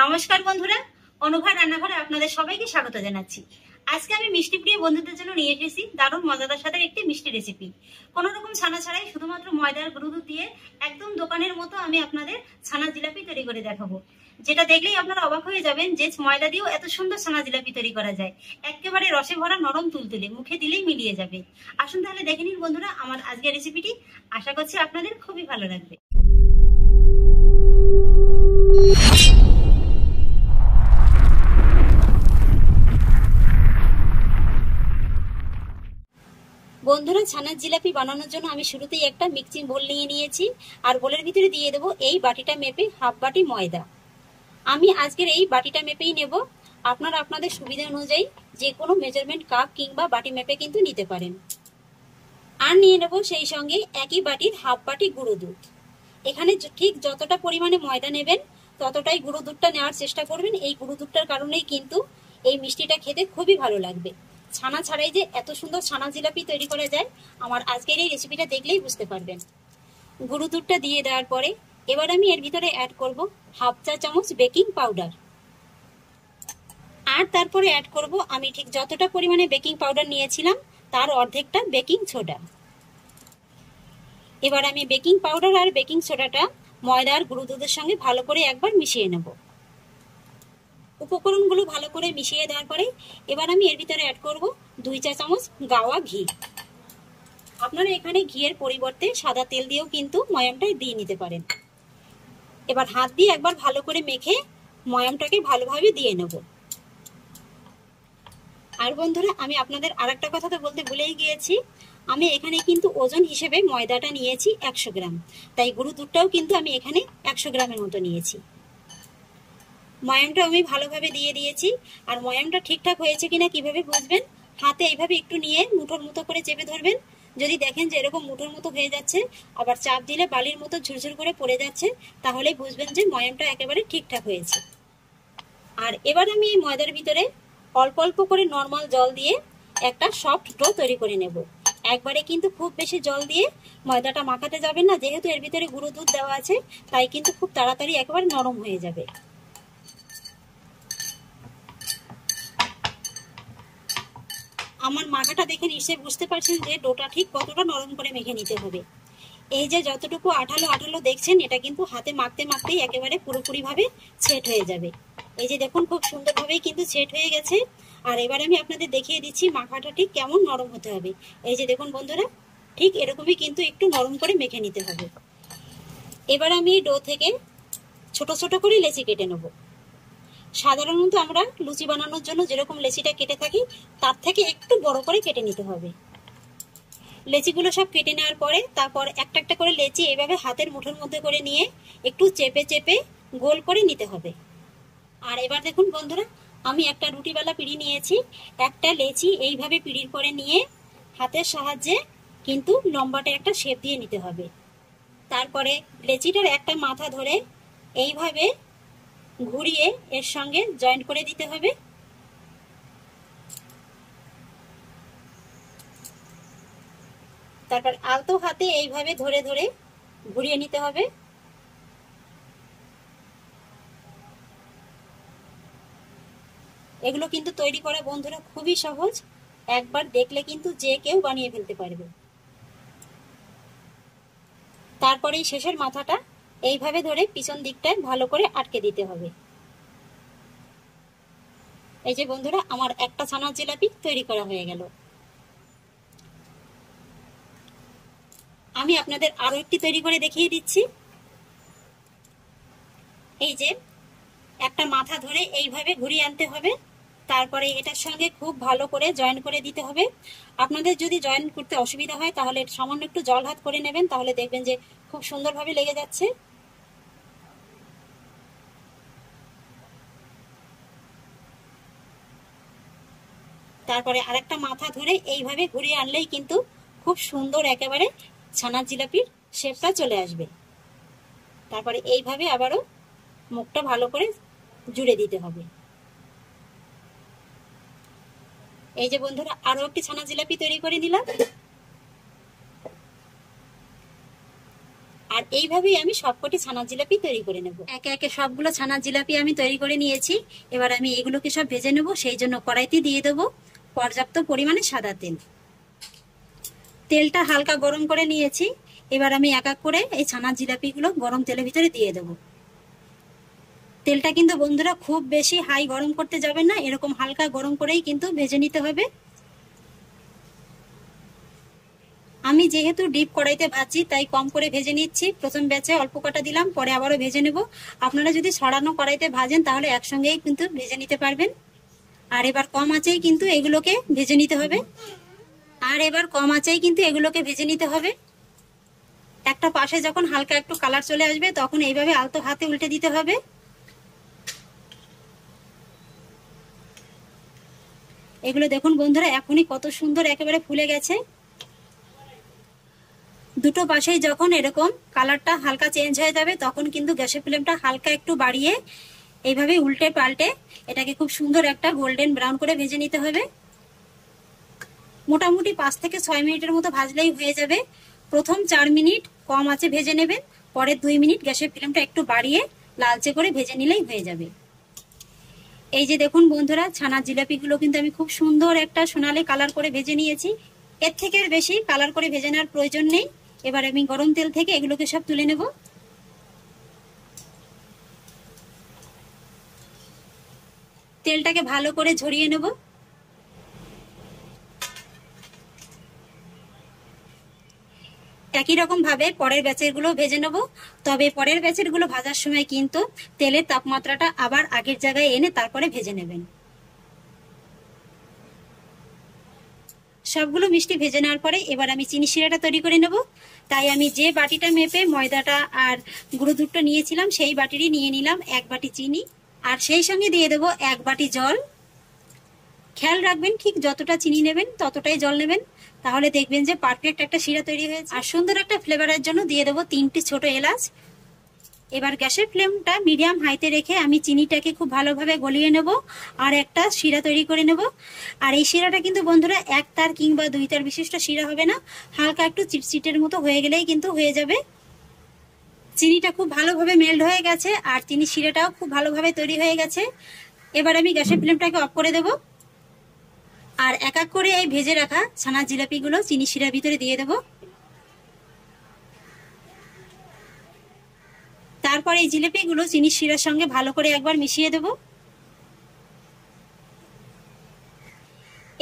নমস্কার বন্ধুরা, অনুভা রান্নাঘরে আপনাদের সবাইকে স্বাগত জানাচ্ছি। আজকে আমি মিষ্টি প্রিয় বন্ধুদের জন্য নিয়ে এসেছি দারুণ মজাদার সাথে একটি মিষ্টি রেসিপি। কোনো রকম ছানা ছাড়াই শুধুমাত্র ময়দার গুঁড়ো দুধ দিয়ে একদম দোকানের মতো আমি আপনাদের ছানা জিলাপি তৈরি করে দেখাবো, যেটা দেখলেই আপনারা অবাক হয়ে যাবেন যে ময়দা দিয়েও এত সুন্দর ছানা জিলাপি তৈরি করা যায়। একেবারে রসে ভরা নরম তুলতুলে, মুখে দিলেই মিলিয়ে যাবে। আসুন তাহলে দেখে নিন বন্ধুরা আমার আজকের রেসিপিটি। আশা করছি আপনাদের খুবই ভালো লাগবে। বন্ধুরা, ছানার জিলাপি বানানোর জন্য আমি শুরুতেই একটা মিক্সিং বোল নিয়ে নিয়েছি, আর বোলের ভিতরে দিয়ে দেবো এই বাটিটা মেপে হাফ বাটি ময়দা। আমি আজকের এই বাটিটা মেপেই নেব। আপনারা আপনাদের সুবিধা অনুযায়ী যে কোনো মেজারমেন্ট কাপ কিংবা বাটি মেপে কিন্তু নিতে পারেন। আর নিয়ে নেব সেই সঙ্গে একই বাটির হাফ বাটি গুঁড়ো দুধ। এখানে ঠিক যতটা পরিমাণে ময়দা নেবেন ততটাই গুঁড়ো দুধটা নেওয়ার চেষ্টা করবেন। এই গুঁড়ো দুধটার কারণেই কিন্তু এই মিষ্টিটা খেতে খুবই ভালো লাগবে। ছানা ছাড়াই যে এত সুন্দর ছানা জিলাপি তৈরি করা যায়, আমার আজকের এই রেসিপিটা দেখলেই বুঝতে পারবেন। গুঁড়ো দুধটা দিয়ে দেওয়ার পরে এবার আমি এর ভিতরে অ্যাড করব হাফ চা চামচ বেকিং পাউডার। আর তারপরে অ্যাড করব আমি ঠিক যতটা পরিমাণে বেকিং পাউডার নিয়েছিলাম তার অর্ধেকটা বেকিং সোডা। এবার আমি বেকিং পাউডার আর বেকিং সোডাটা ময়দা আর গুঁড়ো দুধের সঙ্গে ভালো করে একবার মিশিয়ে নেব। উপকরণগুলো ভালো করে মিশিয়ে দেওয়ার পরে এবার আমি এর ভিতরে অ্যাড করব 2 চা চামচ গাওয়া ঘি। আপনারা এখানে ঘিয়ের পরিবর্তে সাদা তেল দিয়েও কিন্তু ময়ামটা দিয়ে নিতে পারেন। এবার হাত দিয়ে একবার ভালো করে মেখে ময়ামটাকে ভালোভাবে দিয়ে নেব। আর বন্ধুরা, আমি আপনাদের আরেকটা কথা তো বলতে ভুলেই গিয়েছি, আমি এখানে কিন্তু ওজন হিসেবে ময়দাটা নিয়েছি 100 গ্রাম, তাই গুঁড়ো দুধটাও কিন্তু আমি এখানে 100 গ্রামের মতো নিয়েছি। ময়ামটা আমি ভালোভাবে দিয়ে দিয়েছি। আর ময়ামটা ঠিকঠাক হয়েছে কিনা কিভাবে বুঝবেন? হাতে এইভাবে একটু নিয়ে মুঠোর মতো করে চেপে ধরবেন। যদি দেখেন যে এরকম মুঠোর মতো হয়ে যাচ্ছে, আবার চাপ দিলে বালির মতো ঝুরঝুর করে পড়ে যাচ্ছে, তাহলে বুঝবেন যে ময়ামটা একেবারে ঠিকঠাক হয়েছে। আর এবার আমি এই ময়দার ভিতরে অল্প অল্প করে নর্মাল জল দিয়ে একটা সফট ডো তৈরি করে নেব। একবারে কিন্তু খুব বেশি জল দিয়ে ময়দাটা মাখাতে যাবেন না, যেহেতু এর ভিতরে গুঁড়ো দুধ দেওয়া আছে, তাই কিন্তু খুব তাড়াতাড়ি একেবারে নরম হয়ে যাবে। আমার মাখাটা দেখে নিশ্চয়ই বুঝতে পারছেন যে ডোটা ঠিক কতটা নরম করে মেখে নিতে হবে। এই যে যতটুকু আঠালো আঠালো দেখছেন, এটা কিন্তু হাতে মাখতে মাখতেই একেবারে পুরোপুরি ভাবে সেট হয়ে যাবে। এই যে দেখুন, খুব সুন্দরভাবেই কিন্তু সেট হয়ে গেছে। আর এবার আমি আপনাদের দেখিয়ে দিচ্ছি মাখাটা ঠিক কেমন নরম হতে হবে। এই যে দেখুন বন্ধুরা, ঠিক এরকমই কিন্তু একটু নরম করে মেখে নিতে হবে। এবার আমি ডো থেকে ছোট ছোট করে লেচি কেটে নেব। সাধারণত আমরা লুচি বানানোর জন্য যেরকম লেচিটা কেটে থাকি তার থেকে একটু বড় করে কেটে নিতে হবে। লেচিগুলো সব কেটে নেওয়ার পরে তারপর একটা একটা করে লেচি এইভাবে হাতের মুঠোর মধ্যে করে নিয়ে একটু চেপে চেপে গোল করে নিতে হবে। আর এবার দেখুন বন্ধুরা, আমি একটা রুটিওয়ালা পিঁড়ি নিয়েছি। একটা লেচি এইভাবে পিঁড়ির করে নিয়ে হাতের সাহায্যে কিন্তু লম্বাটে একটা শেপ দিয়ে নিতে হবে। তারপরে লেচিটার একটা মাথা ধরে এইভাবে ঘুরিয়ে এর সঙ্গে জয়েন্ট করে দিতে হবে। তারপর আলতো হাতে এইভাবে ধরে ধরে ঘুরিয়ে নিতে হবে। এগুলো কিন্তু তৈরি করা বন্ধুরা খুবই সহজ, একবার দেখলে কিন্তু যে কেউ বানিয়ে ফেলতে পারবে। তারপরে শেষের মাথাটা এইভাবে ধরে পিছন দিকটায় ভালো করে আটকে দিতে হবে। এই যে বন্ধুরা, আমার একটা ছানার জিলাপি তৈরি করা হয়ে গেল। আমি আপনাদের আরো একটি তৈরি করে দেখিয়ে দিচ্ছি। এই যে একটা মাথা ধরে এইভাবে ঘুরিয়ে আনতে হবে, তারপরে এটার সঙ্গে খুব ভালো করে জয়েন করে দিতে হবে। আপনাদের যদি জয়েন করতে অসুবিধা হয় তাহলে সামান্য একটু জল হাত করে নেবেন, তাহলে দেখবেন যে খুব সুন্দরভাবে লেগে যাচ্ছে। তারপরে আরেকটা মাথা ধরে এইভাবে ঘুরিয়ে আনলেই কিন্তু খুব সুন্দর একেবারে ছানার জিলাপির শেপটা চলে আসবে। তারপরে এইভাবে আবারও মুখটা ভালো করে জুড়ে দিতে হবে। এই যে বন্ধুরা, আরো একটি ছানা জিলাপি তৈরি করে নিলাম। আর এইভাবেই আমি সবকটি ছানার জিলাপি তৈরি করে নেব। একে একে সবগুলো ছানার জিলাপি আমি তৈরি করে নিয়েছি। এবার আমি এগুলোকে সব ভেজে নেব। সেই জন্য কড়াইতে দিয়ে দেবো পর্যাপ্ত পরিমাণে সাদা তেল। তেলটা হালকা গরম করে নিয়েছি। এবার আমি এক এক করে এই ছানার জিলাপিগুলো গরম তেলের ভিতরে দিয়ে দেব। তেলটা কিন্তু বন্ধুরা খুব বেশি হাই গরম করতে যাবেন না, এরকম হালকা গরম করেই কিন্তু ভেজে নিতে হবে। আমি যেহেতু ডিপ কড়াইতে ভাজছি তাই কম করে ভেজে নিচ্ছি। প্রথম ব্যাচে অল্প কটা দিলাম, পরে আবারও ভেজে নেব। আপনারা যদি ছড়ানো কড়াইতে ভাজেন তাহলে একসঙ্গেই কিন্তু ভেজে নিতে পারবেন। আর এবার কম আঁচেই কিন্তু এগুলোকে ভেজে নিতে হবে। একটা পাশে যখন হালকা একটু কালার চলে আসবে তখন এইভাবে আলতো হাতে উল্টে দিতে হবে। এগুলো দেখুন বন্ধুরা এখনই কত সুন্দর একেবারে ফুলে গেছে। দুটো পাশেই যখন এরকম কালারটা হালকা চেঞ্জ হয়ে যাবে তখন কিন্তু গ্যাসের ফ্লেমটা হালকা একটু বাড়িয়ে এইভাবে উল্টে পাল্টে এটাকে খুব সুন্দর একটা গোল্ডেন ব্রাউন করে ভেজে নিতে হবে। মোটামুটি 5 থেকে 6 মিনিটের মতো ভাজলেই হয়ে যাবে। প্রথম 4 মিনিট কম আঁচে ভেজে নেবেন, পরের 2 মিনিট গ্যাসের ফ্লেমটা একটু বাড়িয়ে লালচে করে ভেজে নিলেই হয়ে যাবে। এই যে দেখুন বন্ধুরা ছানার জিলাপিগুলো কিন্তু আমি খুব সুন্দর একটা সোনালী কালার করে ভেজে নিয়েছি। এর থেকে বেশি কালার করে ভেজে নেওয়ার প্রয়োজন নেই। এবার আমি গরম তেল থেকে এগুলোকে সব তুলে নেব। তেলটাকে ভালো করে ঝরিয়ে নেব। একই রকম ভাবে পরের ব্যাচের গুলো ভেজে নেব। তবে পরের ব্যাচের গুলো ভাজার সময় কিন্তু তেলের তাপমাত্রাটা আবার আগের জায়গায় এনে তারপরে ভেজে নেবেন। সবগুলো মিষ্টি ভেজে নেওয়ার পরে এবার আমি চিনি শিরাটা তৈরি করে নেব। তাই আমি যে বাটিটা মেপে ময়দাটা আর গুঁড়ো দুধটা নিয়েছিলাম সেই বাটিরই নিয়ে নিলাম 1 বাটি চিনি, আর সেই সঙ্গে দিয়ে দেবো 1 বাটি জল। খেয়াল রাখবেন ঠিক যতটা চিনি নেবেন ততটাই জল নেবেন, তাহলে দেখবেন যে পারফেক্ট একটা শিরা তৈরি হয়েছে। আর সুন্দর একটা ফ্লেভারের জন্য দিয়ে দেবো 3টি ছোট এলাচ। এবার গ্যাসের ফ্লেমটা মিডিয়াম হাইতে রেখে আমি চিনিটাকে খুব ভালোভাবে গলিয়ে নেব আর একটা শিরা তৈরি করে নেব। আর এই শিরাটা কিন্তু বন্ধুরা 1 তার কিংবা 2 তার বিশিষ্ট শিরা হবে না, হালকা একটু চিটচিটের মতো হয়ে গেলেই কিন্তু হয়ে যাবে। চিনিটা খুব ভালোভাবে মেল্ট হয়ে গেছে আর চিনি শিরাটাও খুব ভালোভাবে তৈরি হয়ে গেছে। এবার আমি গ্যাসের ফ্লেমটাকে অফ করে দেব আর এক এক করে এই ভেজে রাখা ছানার জিলাপিগুলো চিনি শিরার ভিতরে দিয়ে দেব। তারপর এই জিলাপিগুলো চিনি শিরার সঙ্গে ভালো করে একবার মিশিয়ে দেব।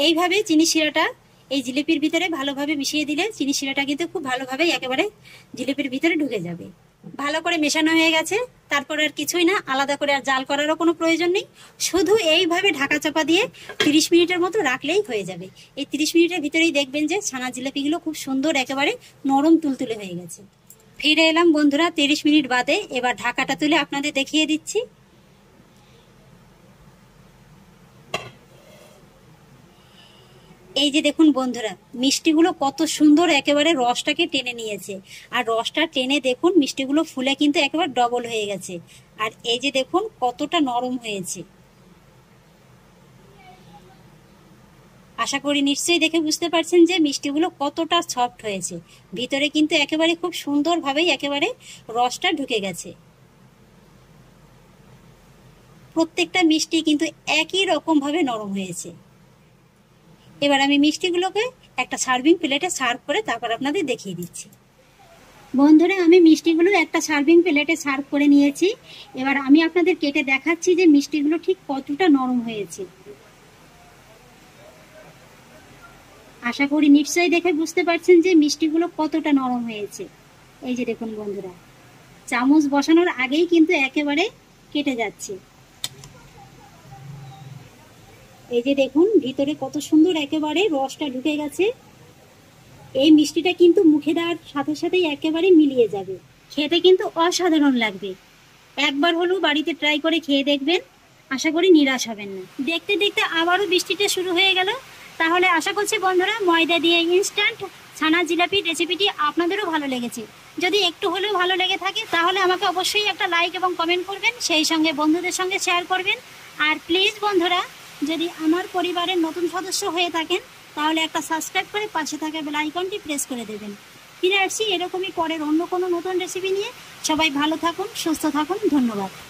এইভাবে চিনি শিরাটা এই জিলিপির ভিতরে ভালোভাবে মিশিয়ে দিলে চিনি শিরাটা কিন্তু খুব ভালোভাবে একেবারে জিলিপির ভিতরে ঢুকে যাবে। ভালো করে মেশানো হয়ে গেছে, তারপর আর কিছুই না, আলাদা করে আর জাল করারও কোনো প্রয়োজন নেই। শুধু এইভাবে ঢাকা চাপা দিয়ে 30 মিনিটের মতো রাখলেই হয়ে যাবে। এই 30 মিনিটের ভিতরেই দেখবেন যে ছানার জিলাপিগুলো খুব সুন্দর একেবারে নরম তুলতুলে হয়ে গেছে। ফিরে এলাম বন্ধুরা 30 মিনিট বাদে। এবার ঢাকাটা তুলে আপনাদের দেখিয়ে দিচ্ছি। এই যে দেখুন বন্ধুরা মিষ্টিগুলো কত সুন্দর একেবারে রসটাকে টেনে নিয়েছে, আর রসটা টেনে দেখুন মিষ্টিগুলো ফুলে কিন্তু একেবারে ডবল হয়ে গেছে। আর এই যে দেখুন কতটা নরম হয়েছে। আশা করি নিশ্চয়ই দেখে বুঝতে পারছেন যে মিষ্টিগুলো কতটা সফট হয়েছে। ভিতরে কিন্তু একেবারে খুব সুন্দরভাবেই একেবারে রসটা ঢুকে গেছে। প্রত্যেকটা মিষ্টি কিন্তু একই রকম ভাবে নরম হয়েছে। এবার আমি মিষ্টিগুলোকে একটা সার্ভিং প্লেটে সার্ভ করে তারপর আপনাদের দেখিয়ে দিচ্ছি। বন্ধুরা আমি মিষ্টিগুলো একটা সার্ভিং প্লেটে সার্ভ করে নিয়েছি। এবার আমি আপনাদের কেটে দেখাচ্ছি যে মিষ্টিগুলো ঠিক কতটা নরম হয়েছে। আশা করি নিশ্চয়ই দেখে বুঝতে পারছেন যে মিষ্টিগুলো কতটা নরম হয়েছে। এই যে দেখুন বন্ধুরা চামচ বসানোর আগেই কিন্তু একেবারে কেটে যাচ্ছে। এই যে দেখুন ভিতরে কত সুন্দর একেবারে রসটা ঢুকে গেছে। এই মিষ্টিটা কিন্তু মুখে দেওয়ার সাথে সাথেই একেবারে মিলিয়ে যাবে, খেতে কিন্তু অসাধারণ লাগবে। একবার হলেও বাড়িতে ট্রাই করে খেয়ে দেখবেন, আশা করি নিরাশ হবেন না। দেখতে দেখতে আবারও বৃষ্টিটা শুরু হয়ে গেল। তাহলে আশা করছি বন্ধুরা ময়দা দিয়ে ইনস্ট্যান্ট ছানা জিলাপির রেসিপিটি আপনাদেরও ভালো লেগেছে। যদি একটু হলেও ভালো লেগে থাকে তাহলে আমাকে অবশ্যই একটা লাইক এবং কমেন্ট করবেন, সেই সঙ্গে বন্ধুদের সঙ্গে শেয়ার করবেন। আর প্লিজ বন্ধুরা যদি আমার পরিবারের নতুন সদস্য হয়ে থাকেন তাহলে একটা সাবস্ক্রাইব করে পাশে থাকা বেল আইকনটি প্রেস করে দেবেন। ফিরে আসছি এরকমই পরের অন্য কোনো নতুন রেসিপি নিয়ে। সবাই ভালো থাকুন, সুস্থ থাকুন, ধন্যবাদ।